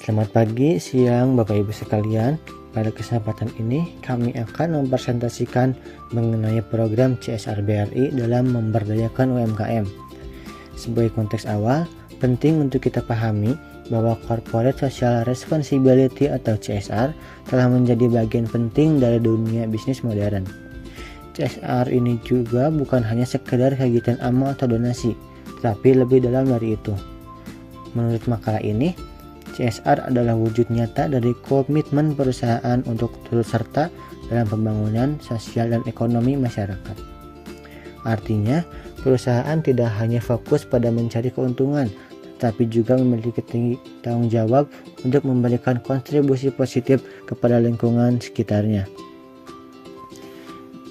Selamat pagi, siang, Bapak Ibu sekalian. Pada kesempatan ini kami akan mempresentasikan mengenai program CSR BRI dalam memberdayakan UMKM. Sebagai konteks awal, penting untuk kita pahami bahwa Corporate Social Responsibility atau CSR telah menjadi bagian penting dari dunia bisnis modern. CSR ini juga bukan hanya sekedar kegiatan amal atau donasi, tapi lebih dalam dari itu. Menurut makalah ini, CSR adalah wujud nyata dari komitmen perusahaan untuk turut serta dalam pembangunan sosial dan ekonomi masyarakat. Artinya, perusahaan tidak hanya fokus pada mencari keuntungan, tetapi juga memiliki tanggung jawab untuk memberikan kontribusi positif kepada lingkungan sekitarnya.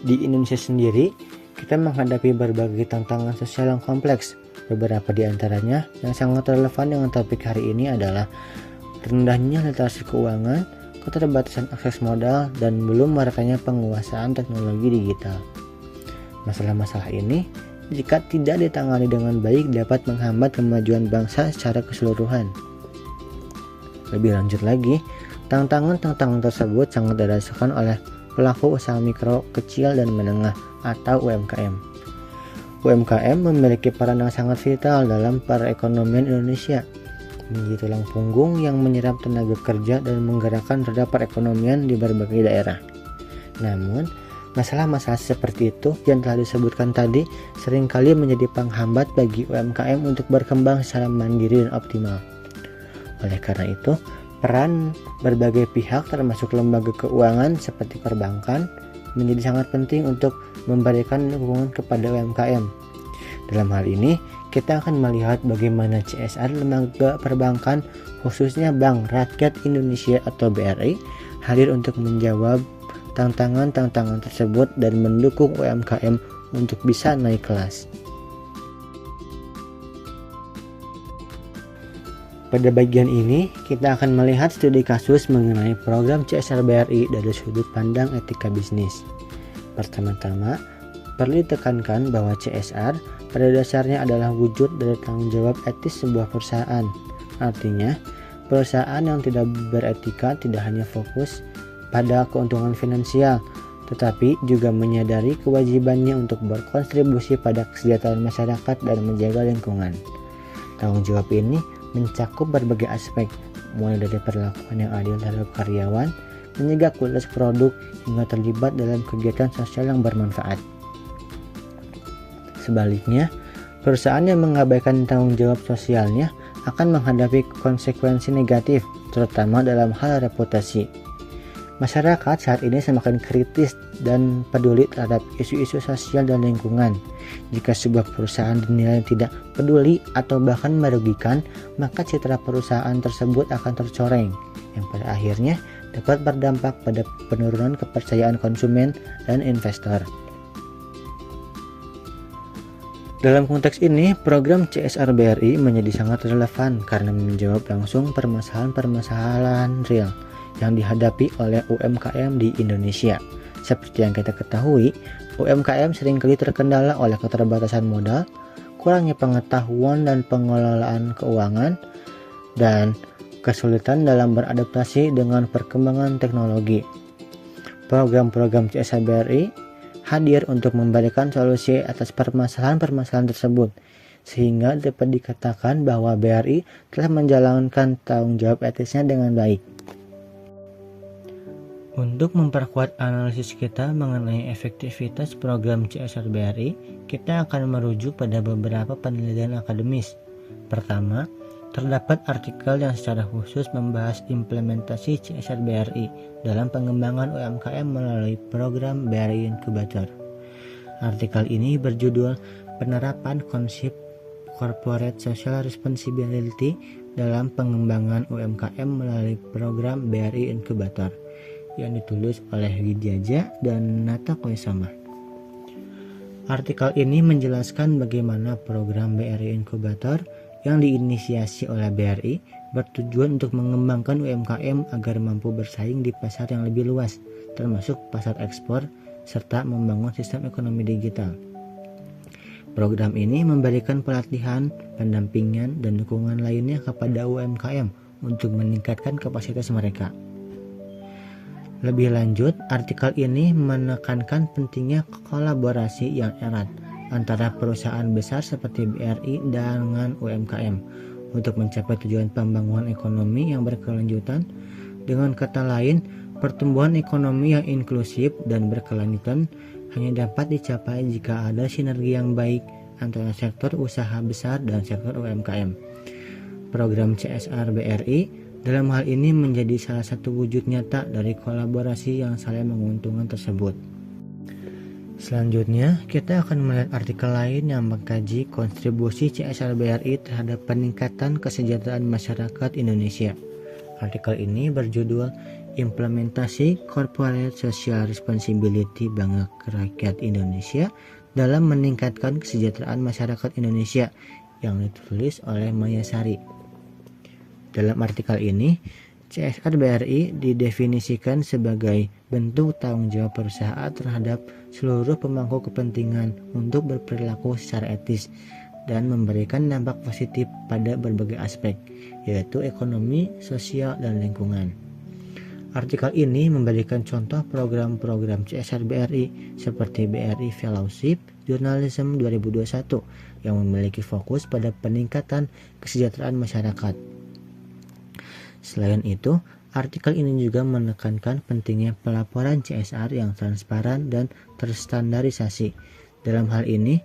Di Indonesia sendiri, kita menghadapi berbagai tantangan sosial yang kompleks. Beberapa di antaranya yang sangat relevan dengan topik hari ini adalah rendahnya literasi keuangan, keterbatasan akses modal, dan belum meratanya penguasaan teknologi digital. Masalah-masalah ini, jika tidak ditangani dengan baik, dapat menghambat kemajuan bangsa secara keseluruhan. Lebih lanjut lagi, tantangan-tantangan tersebut sangat dirasakan oleh pelaku usaha mikro, kecil, dan menengah atau UMKM. UMKM memiliki peran yang sangat vital dalam perekonomian Indonesia, menjadi tulang punggung yang menyerap tenaga kerja dan menggerakkan roda perekonomian di berbagai daerah. Namun, masalah-masalah seperti itu yang telah disebutkan tadi seringkali menjadi penghambat bagi UMKM untuk berkembang secara mandiri dan optimal. Oleh karena itu, peran berbagai pihak termasuk lembaga keuangan seperti perbankan menjadi sangat penting untuk memberikan dukungan kepada UMKM. Dalam hal ini, kita akan melihat bagaimana CSR lembaga perbankan, khususnya Bank Rakyat Indonesia atau BRI, hadir untuk menjawab tantangan-tantangan tersebut dan mendukung UMKM untuk bisa naik kelas. Pada bagian ini, kita akan melihat studi kasus mengenai program CSR BRI dari sudut pandang etika bisnis. Pertama-tama, perlu ditekankan bahwa CSR pada dasarnya adalah wujud dari tanggung jawab etis sebuah perusahaan. Artinya, perusahaan yang tidak beretika tidak hanya fokus pada keuntungan finansial, tetapi juga menyadari kewajibannya untuk berkontribusi pada kesejahteraan masyarakat dan menjaga lingkungan. Tanggung jawab ini mencakup berbagai aspek, mulai dari perlakuan yang adil terhadap karyawan, mencegah kualitas produk, hingga terlibat dalam kegiatan sosial yang bermanfaat. Sebaliknya, perusahaan yang mengabaikan tanggung jawab sosialnya akan menghadapi konsekuensi negatif, terutama dalam hal reputasi. Masyarakat saat ini semakin kritis dan peduli terhadap isu-isu sosial dan lingkungan. Jika sebuah perusahaan dinilai tidak peduli atau bahkan merugikan, maka citra perusahaan tersebut akan tercoreng, yang pada akhirnya dapat berdampak pada penurunan kepercayaan konsumen dan investor. Dalam konteks ini, program CSR BRI menjadi sangat relevan karena menjawab langsung permasalahan-permasalahan real yang dihadapi oleh UMKM di Indonesia. Seperti yang kita ketahui, UMKM seringkali terkendala oleh keterbatasan modal, kurangnya pengetahuan dan pengelolaan keuangan, dan kesulitan dalam beradaptasi dengan perkembangan teknologi. Program-program CSR BRI hadir untuk memberikan solusi atas permasalahan-permasalahan tersebut, sehingga dapat dikatakan bahwa BRI telah menjalankan tanggung jawab etisnya dengan baik. Untuk memperkuat analisis kita mengenai efektivitas program CSR BRI, kita akan merujuk pada beberapa penelitian akademis. Pertama, terdapat artikel yang secara khusus membahas implementasi CSR BRI dalam pengembangan UMKM melalui program BRI Incubator. Artikel ini berjudul Penerapan Konsep Corporate Social Responsibility dalam Pengembangan UMKM melalui program BRI Incubator, yang ditulis oleh Widyaja dan Nata Koesama. Artikel ini menjelaskan bagaimana program BRI Incubator yang diinisiasi oleh BRI bertujuan untuk mengembangkan UMKM agar mampu bersaing di pasar yang lebih luas, termasuk pasar ekspor, serta membangun sistem ekonomi digital. Program ini memberikan pelatihan, pendampingan, dan dukungan lainnya kepada UMKM untuk meningkatkan kapasitas mereka. Lebih lanjut, artikel ini menekankan pentingnya kolaborasi yang erat antara perusahaan besar seperti BRI dengan UMKM untuk mencapai tujuan pembangunan ekonomi yang berkelanjutan. Dengan kata lain, pertumbuhan ekonomi yang inklusif dan berkelanjutan hanya dapat dicapai jika ada sinergi yang baik antara sektor usaha besar dan sektor UMKM. Program CSR BRI dalam hal ini menjadi salah satu wujud nyata dari kolaborasi yang saling menguntungkan tersebut. Selanjutnya, kita akan melihat artikel lain yang mengkaji kontribusi CSR BRI terhadap peningkatan kesejahteraan masyarakat Indonesia. Artikel ini berjudul Implementasi Corporate Social Responsibility Bank Rakyat Indonesia dalam meningkatkan kesejahteraan masyarakat Indonesia yang ditulis oleh Maya Sari. Dalam artikel ini, CSR BRI didefinisikan sebagai bentuk tanggung jawab perusahaan terhadap seluruh pemangku kepentingan untuk berperilaku secara etis dan memberikan dampak positif pada berbagai aspek, yaitu ekonomi, sosial, dan lingkungan. Artikel ini memberikan contoh program-program CSR BRI seperti BRI Fellowship Journalism 2021 yang memiliki fokus pada peningkatan kesejahteraan masyarakat. Selain itu, artikel ini juga menekankan pentingnya pelaporan CSR yang transparan dan terstandarisasi. Dalam hal ini,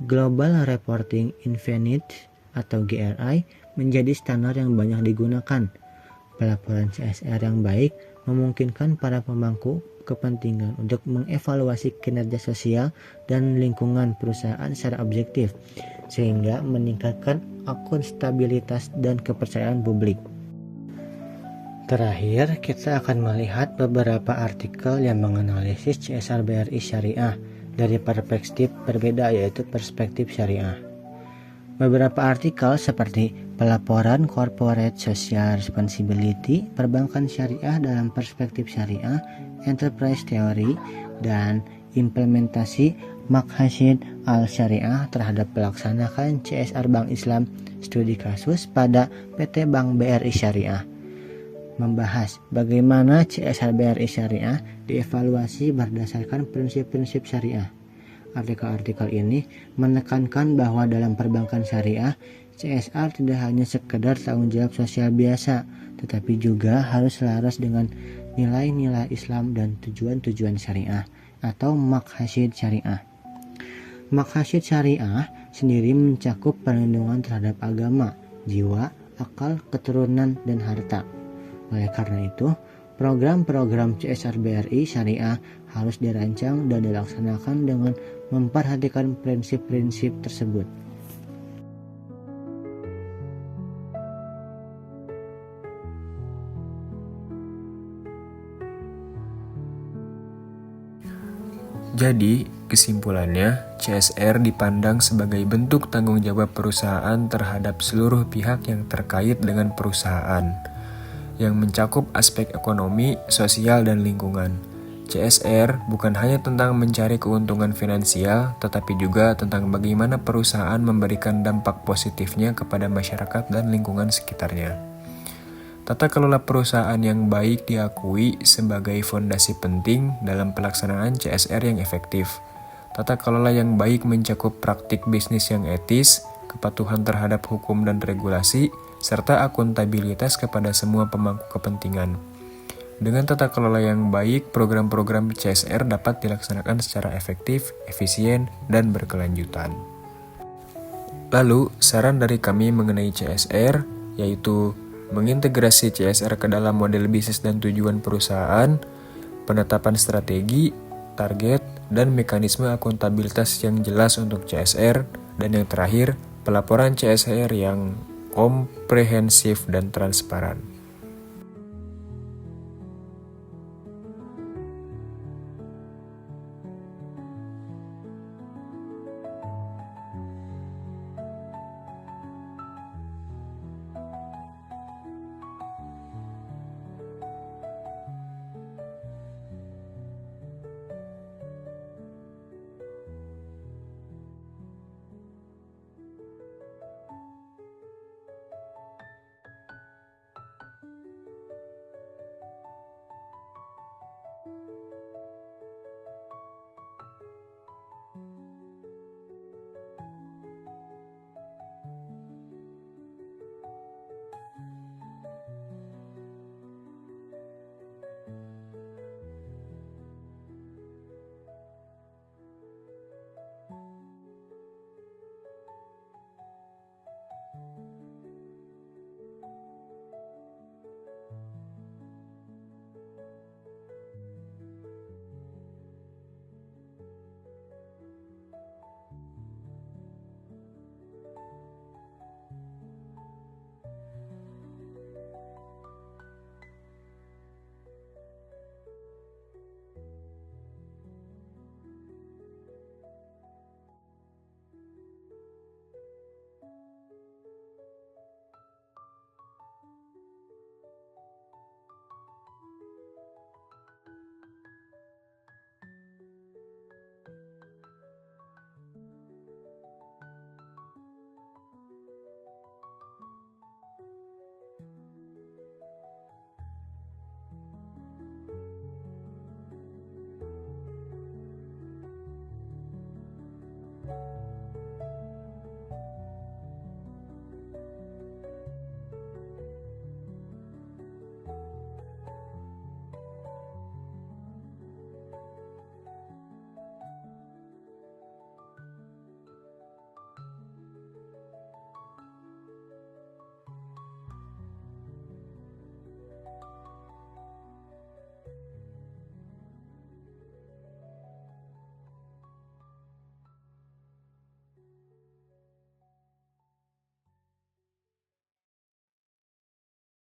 Global Reporting Infinite atau GRI menjadi standar yang banyak digunakan. Pelaporan CSR yang baik memungkinkan para pemangku kepentingan untuk mengevaluasi kinerja sosial dan lingkungan perusahaan secara objektif, sehingga meningkatkan akuntabilitas dan kepercayaan publik. Terakhir, kita akan melihat beberapa artikel yang menganalisis CSR BRI Syariah dari perspektif berbeda, yaitu perspektif syariah. Beberapa artikel seperti pelaporan Corporate Social Responsibility, perbankan syariah dalam perspektif syariah, enterprise theory, dan implementasi Maqasid al-Syariah terhadap pelaksanaan CSR Bank Islam studi kasus pada PT Bank BRI Syariah, membahas bagaimana CSR BRI Syariah dievaluasi berdasarkan prinsip-prinsip syariah. Artikel-artikel ini menekankan bahwa dalam perbankan syariah, CSR tidak hanya sekedar tanggung jawab sosial biasa, tetapi juga harus selaras dengan nilai-nilai Islam dan tujuan-tujuan syariah atau maqasid syariah. Maqasid syariah sendiri mencakup perlindungan terhadap agama, jiwa, akal, keturunan, dan harta. Oleh karena itu, program-program CSR BRI Syariah harus dirancang dan dilaksanakan dengan memperhatikan prinsip-prinsip tersebut. Jadi, kesimpulannya, CSR dipandang sebagai bentuk tanggung jawab perusahaan terhadap seluruh pihak yang terkait dengan perusahaan, yang mencakup aspek ekonomi, sosial, dan lingkungan. CSR bukan hanya tentang mencari keuntungan finansial, tetapi juga tentang bagaimana perusahaan memberikan dampak positifnya kepada masyarakat dan lingkungan sekitarnya. Tata kelola perusahaan yang baik diakui sebagai fondasi penting dalam pelaksanaan CSR yang efektif. Tata kelola yang baik mencakup praktik bisnis yang etis, kepatuhan terhadap hukum dan regulasi, serta akuntabilitas kepada semua pemangku kepentingan. Dengan tata kelola yang baik, program-program CSR dapat dilaksanakan secara efektif, efisien, dan berkelanjutan. Lalu, saran dari kami mengenai CSR, yaitu mengintegrasi CSR ke dalam model bisnis dan tujuan perusahaan, penetapan strategi, target, dan mekanisme akuntabilitas yang jelas untuk CSR, dan yang terakhir, pelaporan CSR yang komprehensif dan transparan.